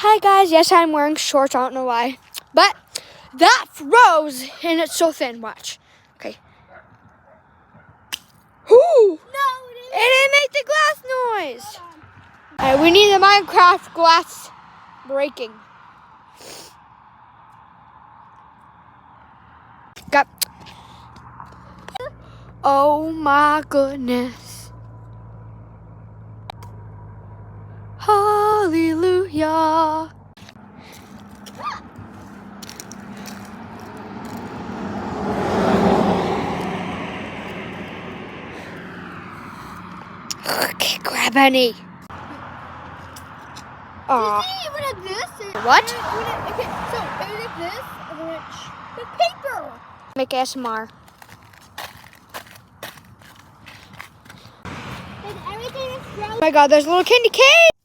Hi guys, yes I'm wearing shorts, I don't know why. But that froze and it's so thin, watch. Okay. Whoo! No, It didn't make the glass noise. Alright, we need the Minecraft glass breaking. Got. Oh my goodness. Hallelujah. Can't grab any. You see, even like this. What? Okay, so it was like this, and then the paper. Make ASMR. And everything is frozen. Oh my god, there's a little candy cane.